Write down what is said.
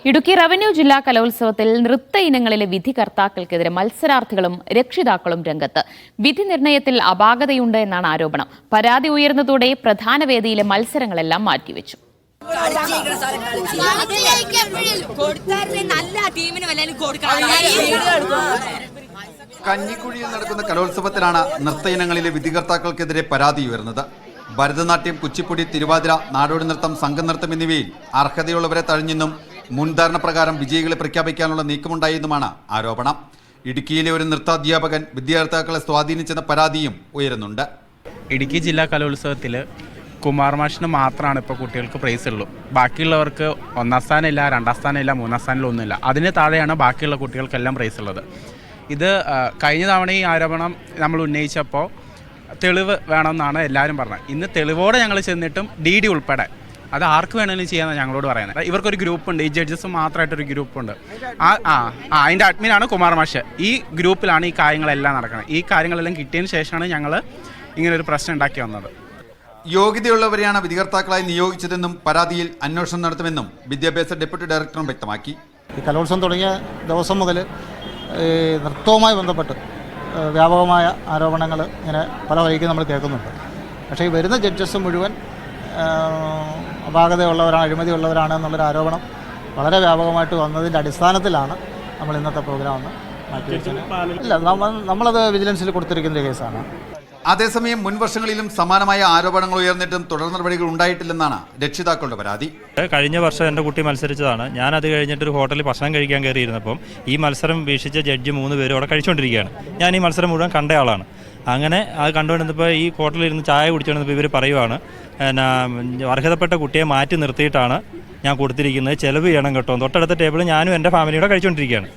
Idukki revenue ജില്ലാ കലോത്സവത്തിൽ നൃത്ത ഇനങ്ങളിലെ വിധികർത്താക്കൾക്കെതിരെ മത്സരാർത്ഥികളും രക്ഷിതാക്കളും രംഗത്ത്. വിധി നിർണയത്തിൽ അപാകതയുണ്ട് എന്നാണ് ആരോപണം. പരാതി ഉയർന്നതോടെ പ്രധാന വേദിയിലെ മത്സരങ്ങളെല്ലാം മാറ്റിവെച്ചു. കഞ്ഞിക്കുഴിയിൽ നടക്കുന്ന കലോത്സവത്തിലാണ് നൃത്ത ഇനങ്ങളിലെ വിധികർത്താക്കൾക്കെതിരെ പരാതി ഉയർന്നത്. ഭരതനാട്യം, കുച്ചിപ്പുടി, തിരുവാതിര, നാടോടി നൃത്തം, സംഘനൃത്തം എന്നിവയിൽ അർഹതയുള്ളവരെ തഴഞ്ഞെന്നും മുൻധാരണ പ്രകാരം വിജയികളെ പ്രഖ്യാപിക്കാനുള്ള നീക്കമുണ്ടായെന്നുമാണ് ആരോപണം. ഇടുക്കിയിലെ ഒരു നൃത്താധ്യാപകൻ വിദ്യാർത്ഥികളെ സ്വാധീനിച്ചെന്ന പരാതിയും ഉയരുന്നുണ്ട്. ഇടുക്കി ജില്ലാ കലോത്സവത്തിൽ കുമാർ മാഷിന് മാത്രമാണ് ഇപ്പോൾ കുട്ടികൾക്ക് പ്രൈസ് ഉള്ളൂ. ബാക്കിയുള്ളവർക്ക് 1ാം സ്ഥാനമില്ല, 2ാം സ്ഥാനമില്ല, 3ാം സ്ഥാനമില്ല, ഒന്നുമില്ല. അതിന് താഴെയാണ് ബാക്കിയുള്ള കുട്ടികൾക്കെല്ലാം പ്രൈസ് ഉള്ളത്. ഇത് കഴിഞ്ഞ തവണ ഈ ആരോപണം നമ്മൾ ഉന്നയിച്ചപ്പോൾ തെളിവ് വേണമെന്നാണ് എല്ലാവരും പറഞ്ഞത്. ഇന്ന് തെളിവോടെ ഞങ്ങൾ ചെന്നിട്ടും DD ഉൾപ്പെടെ അത് ആർക്ക് വേണമെങ്കിലും ചെയ്യാമെന്ന് ഞങ്ങളോട് പറയുന്നത്. ഇവർക്കൊരു ഗ്രൂപ്പുണ്ട്, ഈ ജഡ്ജസ് മാത്രമായിട്ടൊരു ഗ്രൂപ്പുണ്ട്. അതിൻ്റെ അഡ്മിനാണ് കുമാർ മാഷ്. ഈ ഗ്രൂപ്പിലാണ് ഈ കാര്യങ്ങളെല്ലാം നടക്കുന്നത്. ഈ കാര്യങ്ങളെല്ലാം കിട്ടിയതിന് ശേഷമാണ് ഞങ്ങൾ ഇങ്ങനൊരു പ്രശ്നം ഉണ്ടാക്കി വന്നത്. യോഗ്യതയുള്ളവരെയാണ് വിധികർത്താക്കളായി നിയോഗിച്ചതെന്നും പരാതിയിൽ അന്വേഷണം നടത്തുമെന്നും വിദ്യാഭ്യാസ ഡെപ്യൂട്ടി ഡയറക്ടറും വ്യക്തമാക്കി. ഈ കലോത്സവം തുടങ്ങിയ ദിവസം മുതൽ നൃത്തവുമായി ബന്ധപ്പെട്ട് വ്യാപകമായ ആരോപണങ്ങൾ ഇങ്ങനെ പല വഴിക്ക് നമ്മൾ കേൾക്കുന്നുണ്ട്. പക്ഷേ ഈ വരുന്ന ജഡ്ജസ് മുഴുവൻ അപാകതയുള്ളവരാണ്, അഴിമതിയുള്ളവരാണ് എന്നുള്ളൊരു ആരോപണം വളരെ വ്യാപകമായിട്ട് വന്നതിൻ്റെ അടിസ്ഥാനത്തിലാണ് നമ്മൾ ഇന്നത്തെ പ്രോഗ്രാം ഒന്ന് മാറ്റിവെച്ചത്. ഇല്ല, നമ്മളത് വിജിലൻസിൽ കൊടുത്തിരിക്കുന്ന കേസാണ്. അതേസമയം മുൻ വർഷങ്ങളിലും സമാനമായ ആരോപണങ്ങൾ ഉയർന്നിട്ടും തുടർ നടപടികൾ ഉണ്ടായിട്ടില്ലെന്നാണ് രക്ഷിതാക്കളുടെ പരാതി. കഴിഞ്ഞ വർഷം എൻ്റെ കുട്ടി മത്സരിച്ചതാണ്. ഞാനത് കഴിഞ്ഞിട്ടൊരു ഹോട്ടലിൽ ഭക്ഷണം കഴിക്കാൻ കയറിയിരുന്നപ്പം ഈ മത്സരം വീക്ഷിച്ച ജഡ്ജി 3 പേരും അവിടെ കഴിച്ചുകൊണ്ടിരിക്കുകയാണ്. ഞാൻ ഈ മത്സരം മുഴുവൻ കണ്ട ആളാണ്. അങ്ങനെ അത് കണ്ടുകൊണ്ടിരുന്നപ്പോൾ ഈ ഹോട്ടലിലിരുന്ന് ചായ കുടിച്ചുകൊണ്ടിരുന്നപ്പോൾ ഇവർ പറയുവാണ്, അർഹതപ്പെട്ട കുട്ടിയെ മാറ്റി നിർത്തിയിട്ടാണ് ഞാൻ കൊടുത്തിരിക്കുന്നത്, ചെലവ് ചെയ്യണം കേട്ടോ. തൊട്ടടുത്ത ടേബിളിൽ ഞാനും എൻ്റെ ഫാമിലിയോടെ കഴിച്ചുകൊണ്ടിരിക്കുകയാണ്.